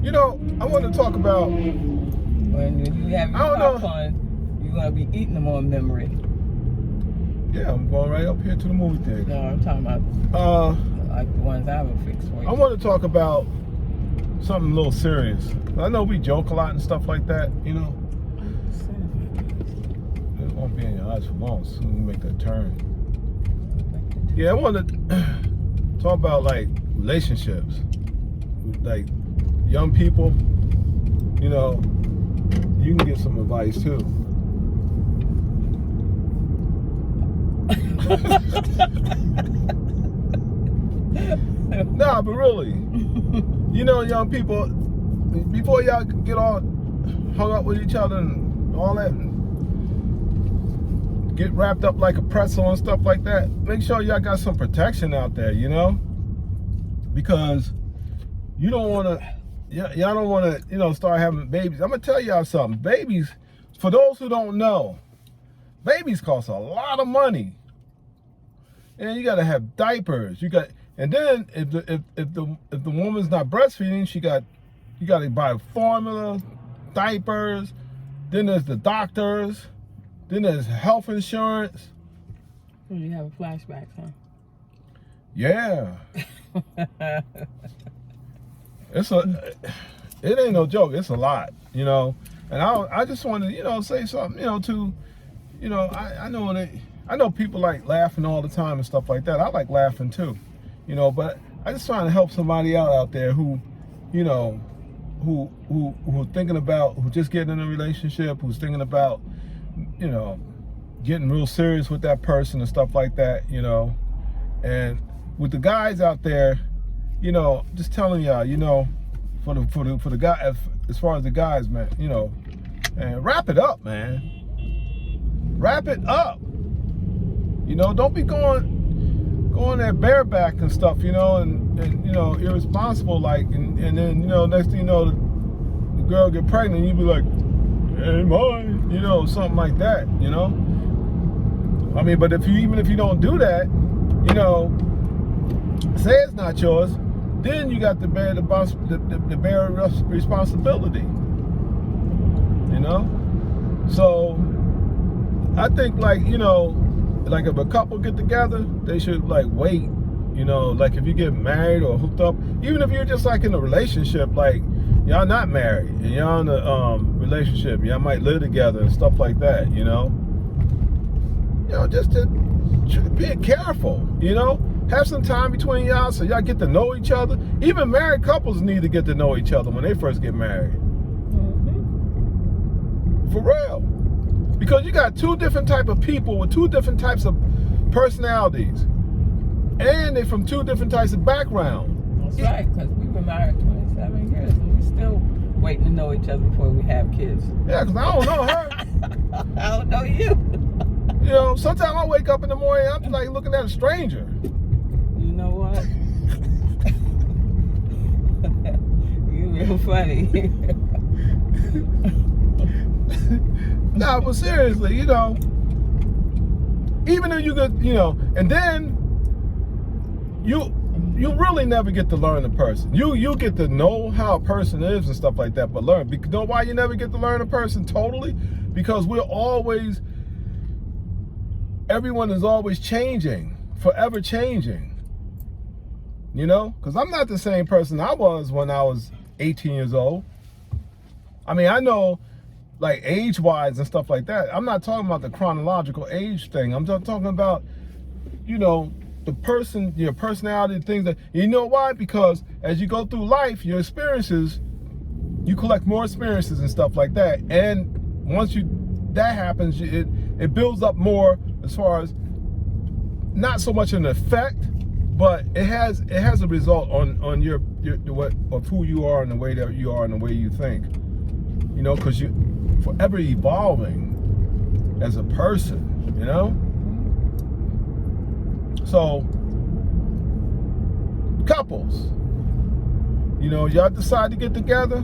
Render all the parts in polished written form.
I want to talk about. When you have your popcorn, you're going to be eating them on memory. Yeah, I'm going right up here to the movie theater. No, I'm talking about like the ones I would fix for you. I want to talk about something a little serious. I know we joke a lot and stuff like that, It won't be in your eyes for long. Soon we make that turn. Yeah, I want to talk about like relationships, like young people. You can get some advice too. Nah, but really, young people, before y'all get all hung up with each other and all that, and get wrapped up like a pretzel and stuff like that, make sure y'all got some protection out there, because you don't want to, y'all don't want to, start having babies. I'm gonna tell y'all something. Babies, for those who don't know, babies cost a lot of money. And you gotta have diapers. And then if the woman's not breastfeeding, you gotta buy formula, diapers. Then there's the doctors. Then there's health insurance. You have flashbacks, huh? Yeah. It ain't no joke. It's a lot, And I just want to, say something, I know people like laughing all the time and stuff like that. I like laughing too, but I just trying to help somebody out there who, who thinking about, who just getting in a relationship, who's thinking about, getting real serious with that person and stuff like that, and with the guys out there, just telling y'all, for the guy, as far as the guys, man, and wrap it up, man. Wrap it up. Don't be going there bareback and stuff, and irresponsible like, and then next thing you know, the girl get pregnant, and you be like, ain't mine, something like that, I mean, but even if you don't do that, say it's not yours, then you got to bear the bear responsibility, So I think like like if a couple get together, they should like wait, like if you get married or hooked up, even if you're just like in a relationship, like y'all not married and y'all in a relationship, y'all might live together and stuff like that, just to be careful, have some time between y'all so y'all get to know each other. Even married couples need to get to know each other when they first get married. Mm-hmm. For real. Because you got two different type of people with two different types of personalities. And they're from two different types of backgrounds. That's right, because we've been married 27 years and we're still waiting to know each other before we have kids. Yeah, because I don't know her. I don't know you. Sometimes I wake up in the morning, I'm like looking at a stranger. You know what? You're real funny. Nah, but seriously, even if you could, and then you really never get to learn a person. You get to know how a person is and stuff like that, but learn. You know why you never get to learn a person totally? Because everyone is always changing, forever changing. Because I'm not the same person I was when I was 18 years old. I mean, I know, like age-wise and stuff like that. I'm not talking about the chronological age thing. I'm just talking about, the person, your personality, things that, why? Because as you go through life, your experiences, you collect more experiences and stuff like that. And once that happens, it builds up more as far as, not so much an effect, but it has a result on your what of who you are and the way that you are and the way you think. Because you forever evolving as a person, So couples, y'all decide to get together,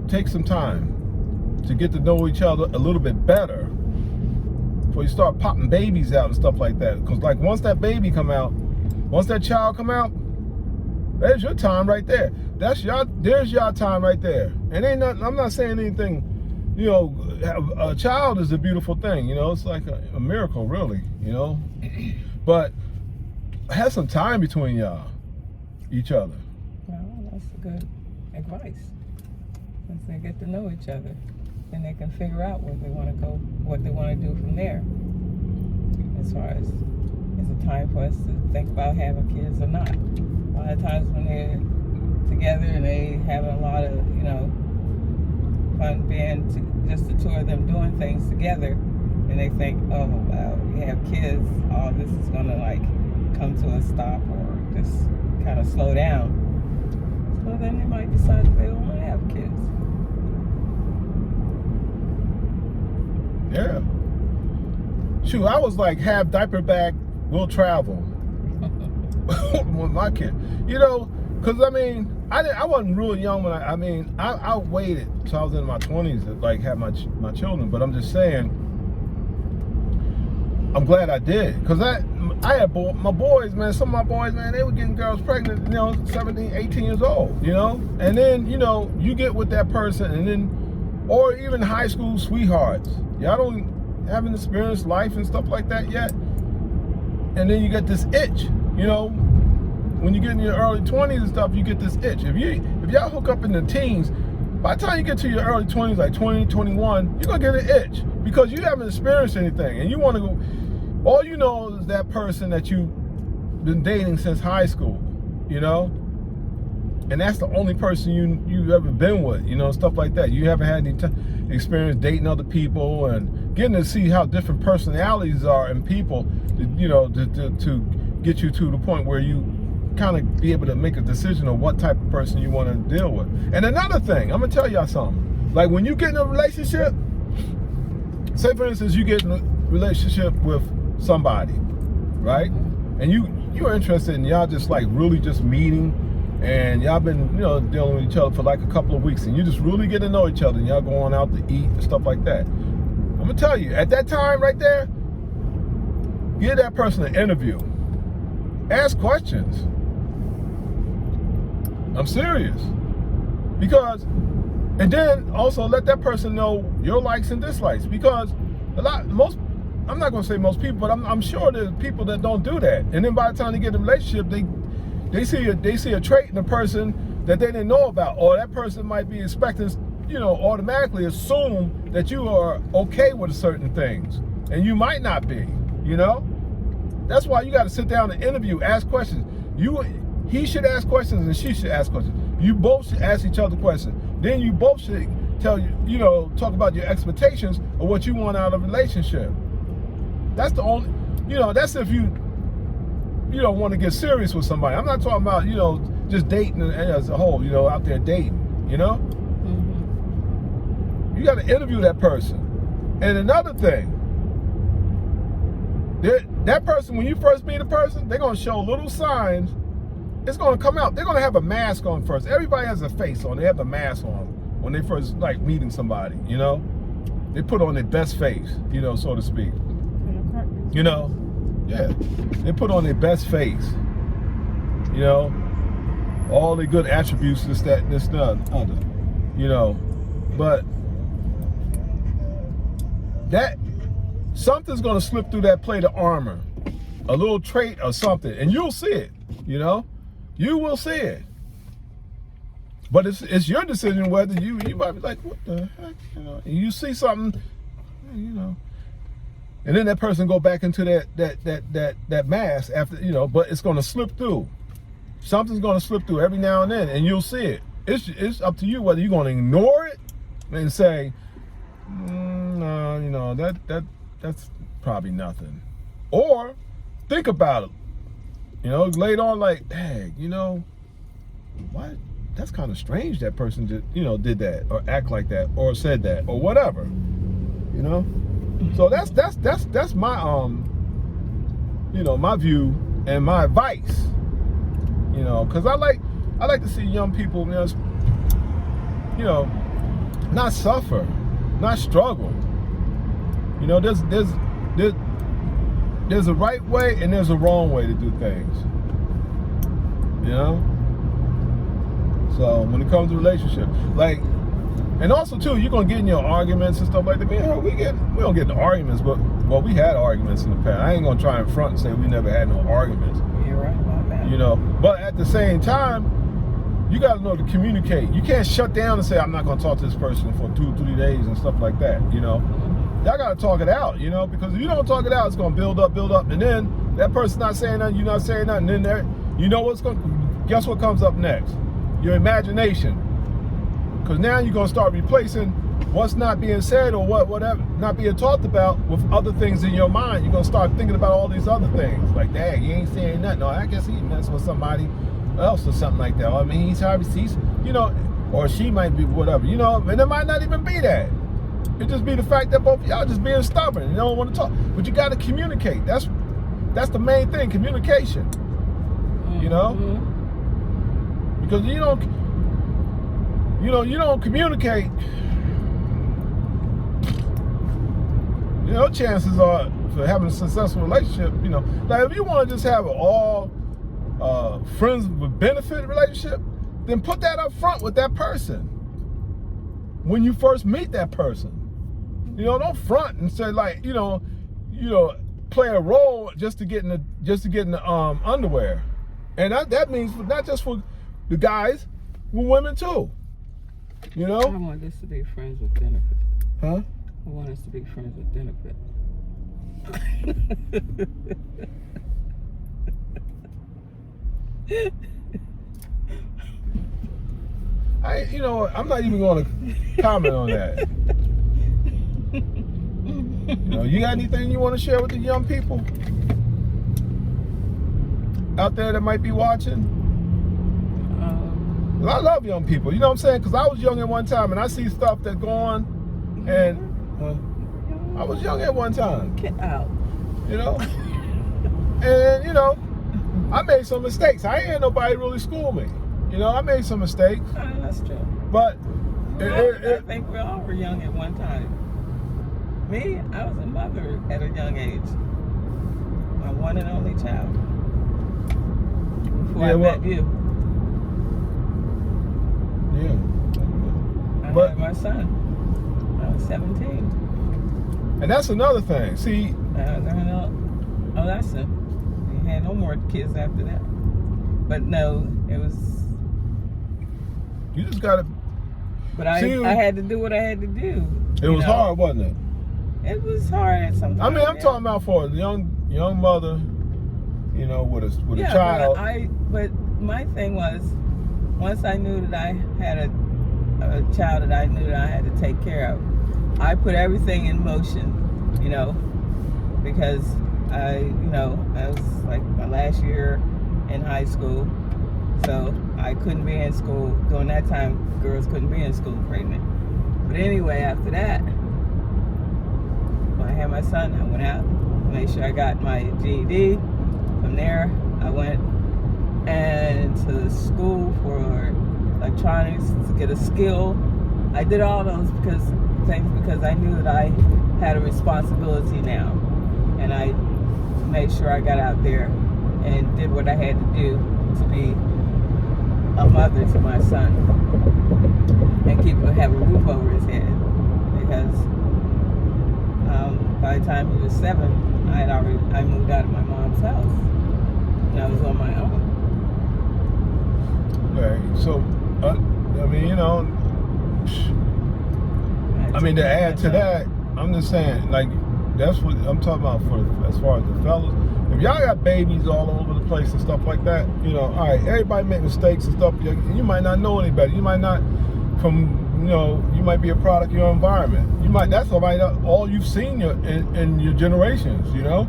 take some time to get to know each other a little bit better before you start popping babies out and stuff like that. Because like once that child come out, There's your time right there. There's your time right there. And ain't nothing, I'm not saying anything, you know, a child is a beautiful thing, you know, it's like a miracle, really, you know. But have some time between each other. Well, that's good advice. Once they get to know each other, then they can figure out where they want to go, what they want to do from there. As far as it's a time for us to think about having kids or not. A lot of times when they're together and they having a lot of, you know, fun being just the two of them doing things together, and they think, oh, well, we have kids, all this is gonna like come to a stop or just kind of slow down. So then they might decide that they don't want to have kids. Yeah. Shoot, I was like, have diaper back, we'll travel. With my kid. You know, because I mean, I wasn't real young when I waited till I was in my 20s to like have my children, but I'm just saying, I'm glad I did. Because I had my boys, man, some of my boys, man, they were getting girls pregnant, you know, 17, 18 years old, you know? And then, you know, you get with that person and then, or even high school sweethearts. Y'all haven't experienced life and stuff like that yet. And then you get this itch, you know? When you get in your early 20s and stuff, you get this itch. If y'all hook up in the teens, by the time you get to your early 20s, like 20, 21, you're gonna get an itch because you haven't experienced anything. And you wanna go, all you know is that person that you've been dating since high school, you know? And that's the only person you've ever been with, you know, stuff like that. You haven't had any experience dating other people and getting to see how different personalities are in people, you know, to get you to the point where you kind of be able to make a decision on what type of person you want to deal with. And another thing, I'm gonna tell y'all something. Like when you get in a relationship, say for instance, you get in a relationship with somebody, right? And you're interested in y'all just like really just meeting, and y'all been, you know, dealing with each other for like a couple of weeks, and you just really get to know each other, and y'all going out to eat and stuff like that. I'm gonna tell you, at that time right there, give that person an interview. Ask questions. I'm serious. Because, and then also let that person know your likes and dislikes. Because I'm not gonna say most people, but I'm sure there's people that don't do that. And then by the time they get in a relationship, they see a trait in a person that they didn't know about, or that person might be expecting, you know, automatically assume that you are okay with certain things, and you might not be, you know? That's why you got to sit down and interview, ask questions. He should ask questions and she should ask questions. You both should ask each other questions. Then you both should you know, talk about your expectations of what you want out of a relationship. That's the only, you know, that's if you don't want to get serious with somebody. I'm not talking about, you know, just dating as a whole, you know, out there dating, you know? Mm-hmm. You got to interview that person. And another thing, that person, when you first meet a person, they're going to show little signs. It's going to come out. They're going to have a mask on first. Everybody has a face on. They have a mask on when they first like meeting somebody, you know? They put on their best face, you know, so to speak. You know? Yeah. They put on their best face. You know? All the good attributes, this, that, and this, and the other. You know? But that something's going to slip through that plate of armor. A little trait or something. And you'll see it, you know? You will see it. But it's your decision whether you might be like, what the heck? You know, and you see something, you know. And then that person go back into that mask after, you know, but it's gonna slip through. Something's gonna slip through every now and then, and you'll see it. It's up to you whether you're gonna ignore it and say, no, you know, that's probably nothing. Or think about it. You know, later on, like, dang, you know, what? That's kind of strange that person did, you know, did that or act like that or said that or whatever. You know? So that's my you know, my view and my advice. You know, because I like to see young people, you know, not suffer, not struggle. You know, there's a right way and there's a wrong way to do things. You know? So when it comes to relationship, like, and also too, you're gonna get in your arguments and stuff like that. Man, we don't get in arguments, but well, we had arguments in the past. I ain't gonna try and front and say we never had no arguments. You're right about that. You know, but at the same time, you got to know to communicate. You can't shut down and say I'm not gonna talk to this person for 2-3 days and stuff like that. You know, y'all gotta talk it out. You know, because if you don't talk it out, it's gonna build up, and then that person's not saying nothing, you're not saying nothing. And then there, you know what's gonna? Guess what comes up next? Your imagination. Because now you're going to start replacing what's not being said or whatever not being talked about with other things in your mind. You're going to start thinking about all these other things. Like, dang, he ain't saying nothing. No, I guess he messing with somebody else or something like that. I mean, he's, you know, or she might be whatever, you know, and it might not even be that. It just be the fact that both of y'all just being stubborn and you don't want to talk. But you got to communicate. That's the main thing, communication. You know? Because you don't communicate, you know, chances are for having a successful relationship, you know, like if you want to just have an all friends with benefit relationship, then put that up front with that person when you first meet that person. You know, don't front and say like, you know, play a role just to get in the underwear, and that means not just for the guys, with women too. You know? I want us to be friends with benefit. Huh? I want us to be friends with benefit. I'm not even going to comment on that. You know, you got anything you want to share with the young people out there that might be watching? I love young people, you know what I'm saying? Because I was young at one time, and I see stuff that go on, and I was young at one time. Get out. You know? And, you know, I made some mistakes. I ain't had nobody really school me. You know, I made some mistakes. That's true. But I think we all were young at one time. Me, I was a mother at a young age. My one and only child. Before I met you. Yeah. I had my son. I was 17. And that's another thing. See, I learned a lesson. We had no more kids after that. But no, it was. You just gotta. But I had to do what I had to do. It was hard, wasn't it? It was hard at some time. I mean, I'm talking about for a young mother, you know, with a child. But my thing was, once I knew that I had a child that I knew that I had to take care of, I put everything in motion, you know, because I was like my last year in high school, so I couldn't be in school. During that time, girls couldn't be in school pregnant. But anyway, after that, when I had my son, I went out, made sure I got my GED. From there, I went to school for electronics to get a skill. I did all those things because I knew that I had a responsibility now, and I made sure I got out there and did what I had to do to be a mother to my son and have a roof over his head, because by the time he was 7, I moved out of my mom's house and I was on my own. Right. So, I mean, you know, to add to that, I'm just saying, like, that's what I'm talking about as far as the fellas. If y'all got babies all over the place and stuff like that, you know, all right, everybody make mistakes and stuff. You might not know any better. You might not, you might be a product of your environment. That's all you've seen in your generations, you know.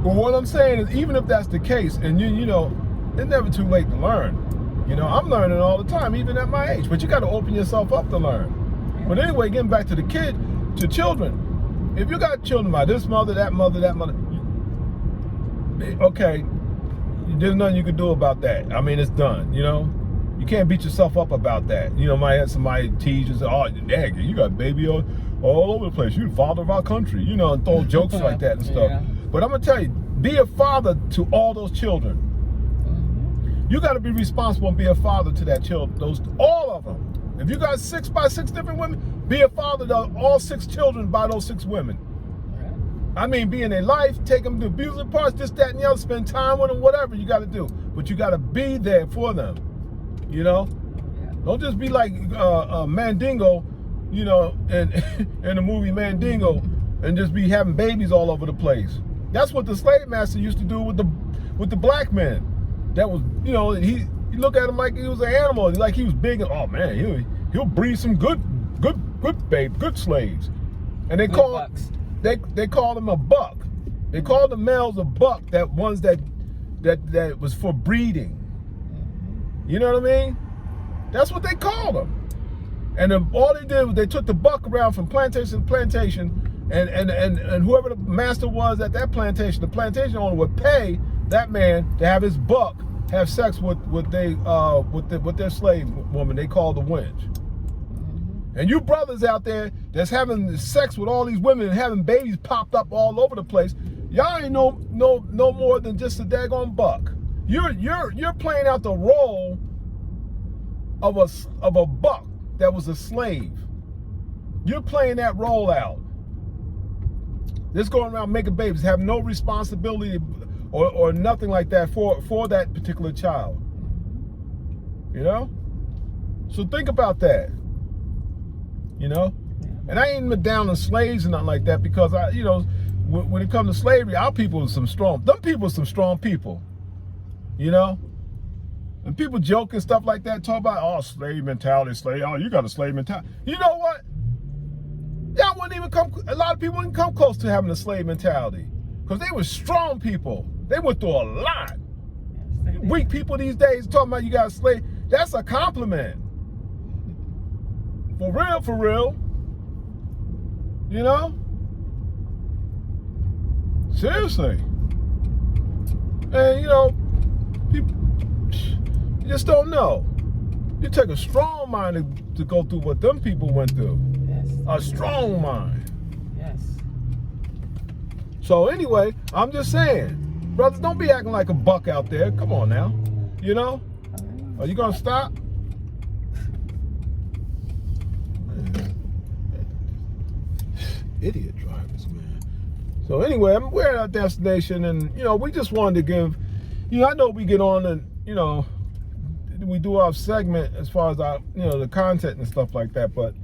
But what I'm saying is, even if that's the case, and you know, it's never too late to learn. You know, I'm learning all the time, even at my age. But you got to open yourself up to learn. But anyway, getting back to children. If you got children by this mother, that mother, okay, there's nothing you can do about that. I mean, it's done, you know? You can't beat yourself up about that. You know, might have somebody tease you and say, oh, dang, you got a baby all over the place. You're the father of our country, you know, and throw jokes like that and stuff. Yeah. But I'm going to tell you, be a father to all those children. You got to be responsible and be a father to that child. All of them. If you got 6 by 6 different women, be a father to all 6 children by those 6 women. I mean, be in their life, take them to amusement parks, this, that, and the other, spend time with them, whatever you got to do. But you got to be there for them, you know? Yeah. Don't just be like Mandingo, you know, in the movie Mandingo, and just be having babies all over the place. That's what the slave master used to do with the black men. That was, you know, you look at him like he was an animal, like he was big. And, oh man, he'll breed some good slaves. And they called him a buck. They called the males a buck. That ones that was for breeding. You know what I mean? That's what they called them. And all they did was they took the buck around from plantation to plantation, and whoever the master was at that plantation, the plantation owner would pay that man to have his buck have sex with their slave woman they called the wench. And you brothers out there that's having sex with all these women and having babies popped up all over the place, y'all ain't no more than just a daggone buck. You're playing out the role of a buck that was a slave. You're playing that role out. Just going around making babies, have no responsibility or nothing like that for that particular child. You know? So think about that. You know? And I ain't been down on slaves and nothing like that, because when it comes to slavery, our people are some strong. Them people are some strong people. You know? And people joke and stuff like that, talk about, oh, slave mentality, oh, you got a slave mentality. You know what? Y'all wouldn't even a lot of people wouldn't come close to having a slave mentality, because they were strong people. They went through a lot. Yes, weak people these days talking about you got a slave. That's a compliment. For real. You know? Seriously. And, you know, people you just don't know. You take a strong mind to go through what them people went through. Yes. A strong mind. Yes. So anyway, I'm just saying, brothers, don't be acting like a buck out there. Come on now. You know? Are you going to stop? Idiot drivers, man. So anyway, we're at our destination, and, you know, we just wanted to give, you know, I know we get on and, you know, we do our segment as far as our, you know, the content and stuff like that, but,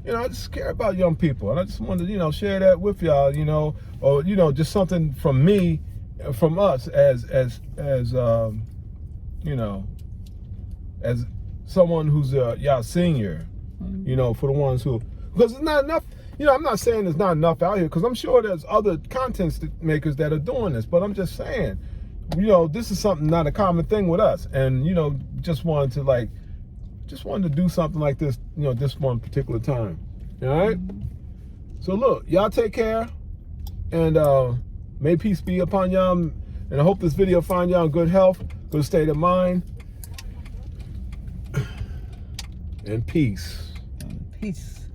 you know, I just care about young people, and I just wanted to, you know, share that with y'all, you know, or, you know, just something from me, from us as you know, as someone who's y'all senior, you know, for the ones who, because it's not enough. You know, I'm not saying there's not enough out here, because I'm sure there's other content makers that are doing this, but I'm just saying, you know, this is something not a common thing with us, and, you know, just wanted to do something like this, you know, this one particular time. All right. So look, y'all take care, and may peace be upon y'all, and I hope this video find y'all in good health, good state of mind, and peace. Peace.